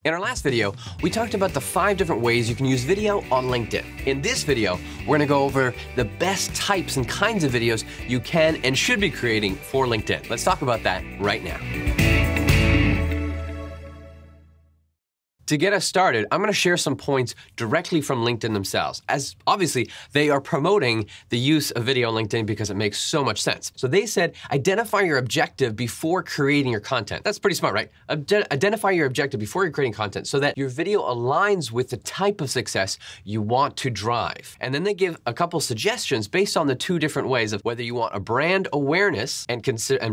In our last video, we talked about the 5 different ways you can use video on LinkedIn. In this video, we're gonna go over the best types and kinds of videos you can and should be creating for LinkedIn. Let's talk about that right now. To get us started, I'm gonna share some points directly from LinkedIn themselves, as obviously they are promoting the use of video on LinkedIn because it makes so much sense. So they said, identify your objective before creating your content. That's pretty smart, right? Identify your objective before you're creating content so that your video aligns with the type of success you want to drive. And then they give a couple suggestions based on the 2 different ways of whether you want a brand awareness and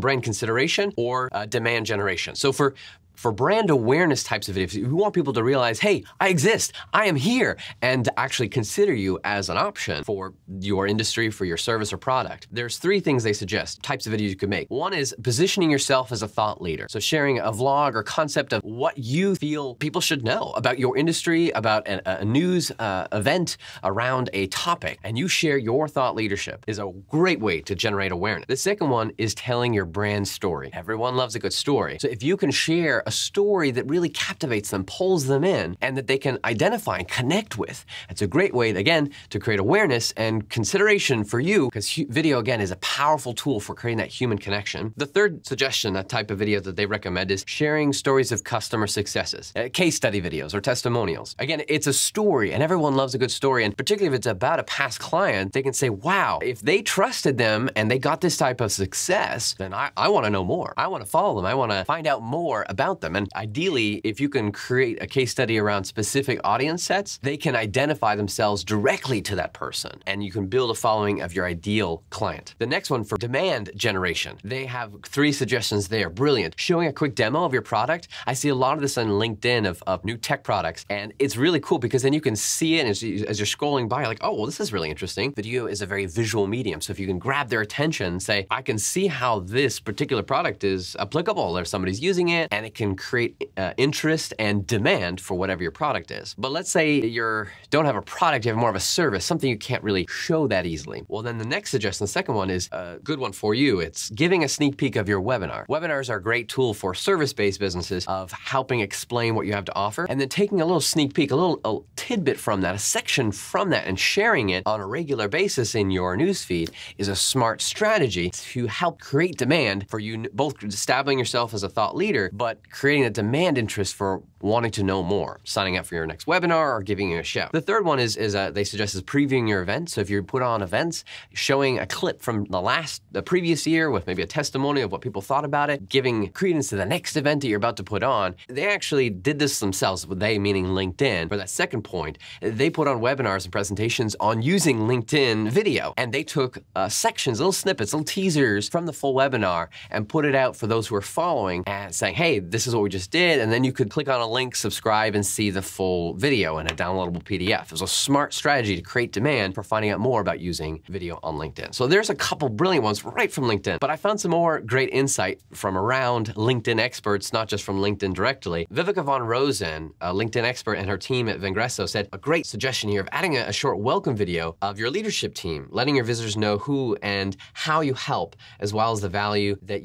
brand consideration or demand generation. So for brand awareness types of videos, you want people to realize, hey, I exist, I am here, and to actually consider you as an option for your industry, for your service or product. There's 3 things they suggest, types of videos you can make. One is positioning yourself as a thought leader. So sharing a vlog or concept of what you feel people should know about your industry, about a news event around a topic, and you share your thought leadership is a great way to generate awareness. The second one is telling your brand story. Everyone loves a good story. So if you can share a story that really captivates them, pulls them in, and that they can identify and connect with. It's a great way, again, to create awareness and consideration for you, because video, again, is a powerful tool for creating that human connection. The third suggestion, that type of video that they recommend, is sharing stories of customer successes, case study videos or testimonials. Again, it's a story, and everyone loves a good story, and particularly if it's about a past client, they can say, wow, if they trusted them and they got this type of success, then I want to know more. I want to follow them. I want to find out more about them. And ideally, if you can create a case study around specific audience sets, they can identify themselves directly to that person, and you can build a following of your ideal client. The next one, for demand generation, they have 3 suggestions there. Brilliant. Showing a quick demo of your product. I see a lot of this on LinkedIn of new tech products, and it's really cool because then you can see it as you're scrolling by, like, oh, well, this is really interesting. Video is a very visual medium, so if you can grab their attention, say, I can see how this particular product is applicable, or somebody's using it, and it can create interest and demand for whatever your product is. But let's say you don't have a product, you have more of a service, something you can't really show that easily. Well, then the next suggestion, the second one, is a good one for you. It's giving a sneak peek of your webinar. Webinars are a great tool for service-based businesses of helping explain what you have to offer, and then taking a little sneak peek, a tidbit from that, a section from that, and sharing it on a regular basis in your newsfeed is a smart strategy to help create demand for you, both establishing yourself as a thought leader, but creating a demand interest for wanting to know more, signing up for your next webinar or giving you a shout. The third one is they suggest is previewing your event. So if you put on events, showing a clip from the previous year with maybe a testimony of what people thought about it, giving credence to the next event that you're about to put on. They actually did this themselves, they meaning LinkedIn. For that second point, they put on webinars and presentations on using LinkedIn video, and they took sections, little snippets, little teasers from the full webinar and put it out for those who are following and saying, hey, this is what we just did, and then you could click on a link, subscribe, and see the full video in a downloadable PDF. It was a smart strategy to create demand for finding out more about using video on LinkedIn. So there's a couple brilliant ones right from LinkedIn, but I found some more great insight from around LinkedIn experts, not just from LinkedIn directly. Vivica von Rosen, a LinkedIn expert, and her team at Vengresso said a great suggestion here of adding a short welcome video of your leadership team, letting your visitors know who and how you help, as well as the value that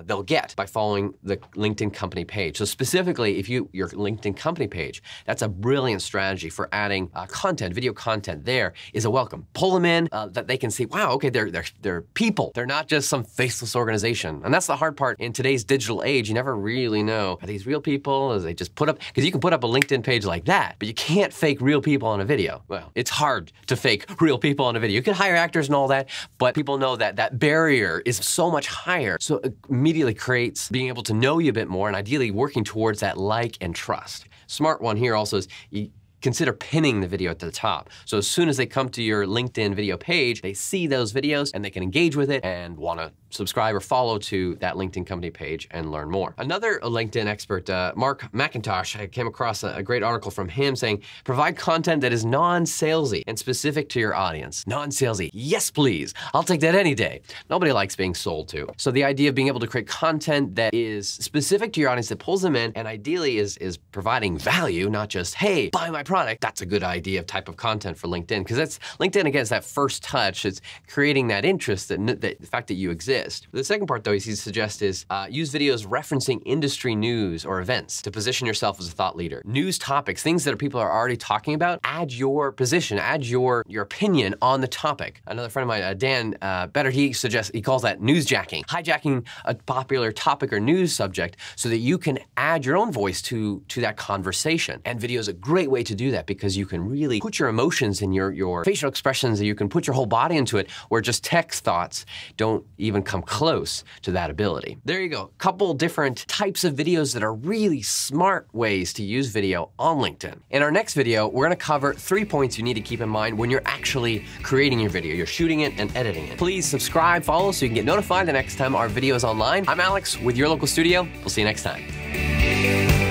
they'll get by following the LinkedIn company page. So specifically, if your LinkedIn company page, that's a brilliant strategy for adding content, video content. There is a welcome. Pull them in that they can see, wow, okay, they're people. They're not just some faceless organization. And that's the hard part in today's digital age. You never really know, are these real people? As they just put up, because you can put up a LinkedIn page like that, but you can't fake real people on a video. Well, it's hard to fake real people on a video. You can hire actors and all that, but people know that that barrier is so much higher. So it immediately creates being able to know you a bit more, and ideally working towards that like and trust. Smart one here also is you consider pinning the video at the top. So as soon as they come to your LinkedIn video page, they see those videos and they can engage with it and want to subscribe or follow to that LinkedIn company page and learn more. Another LinkedIn expert, Mark McIntosh, I came across a great article from him saying, provide content that is non-salesy and specific to your audience. Non-salesy, yes please, I'll take that any day. Nobody likes being sold to. So the idea of being able to create content that is specific to your audience, that pulls them in, and ideally is providing value, not just, hey, buy my product, product, that's a good idea of type of content for LinkedIn, because that's LinkedIn, again, is that first touch. It's creating that interest, the fact that you exist. The second part, though, he suggests is use videos referencing industry news or events to position yourself as a thought leader. News topics, things that people are already talking about, add your position, add your opinion on the topic. Another friend of mine, Dan Better, he calls that newsjacking, hijacking a popular topic or news subject so that you can add your own voice to that conversation. And video is a great way to do that because you can really put your emotions and your facial expressions, and you can put your whole body into it, where just text thoughts don't even come close to that ability. There you go. Couple different types of videos that are really smart ways to use video on LinkedIn. In our next video, we're gonna cover 3 points you need to keep in mind when you're actually creating your video. You're shooting it and editing it. Please subscribe, follow, so you can get notified the next time our video is online. I'm Alex with your local studio. We'll see you next time.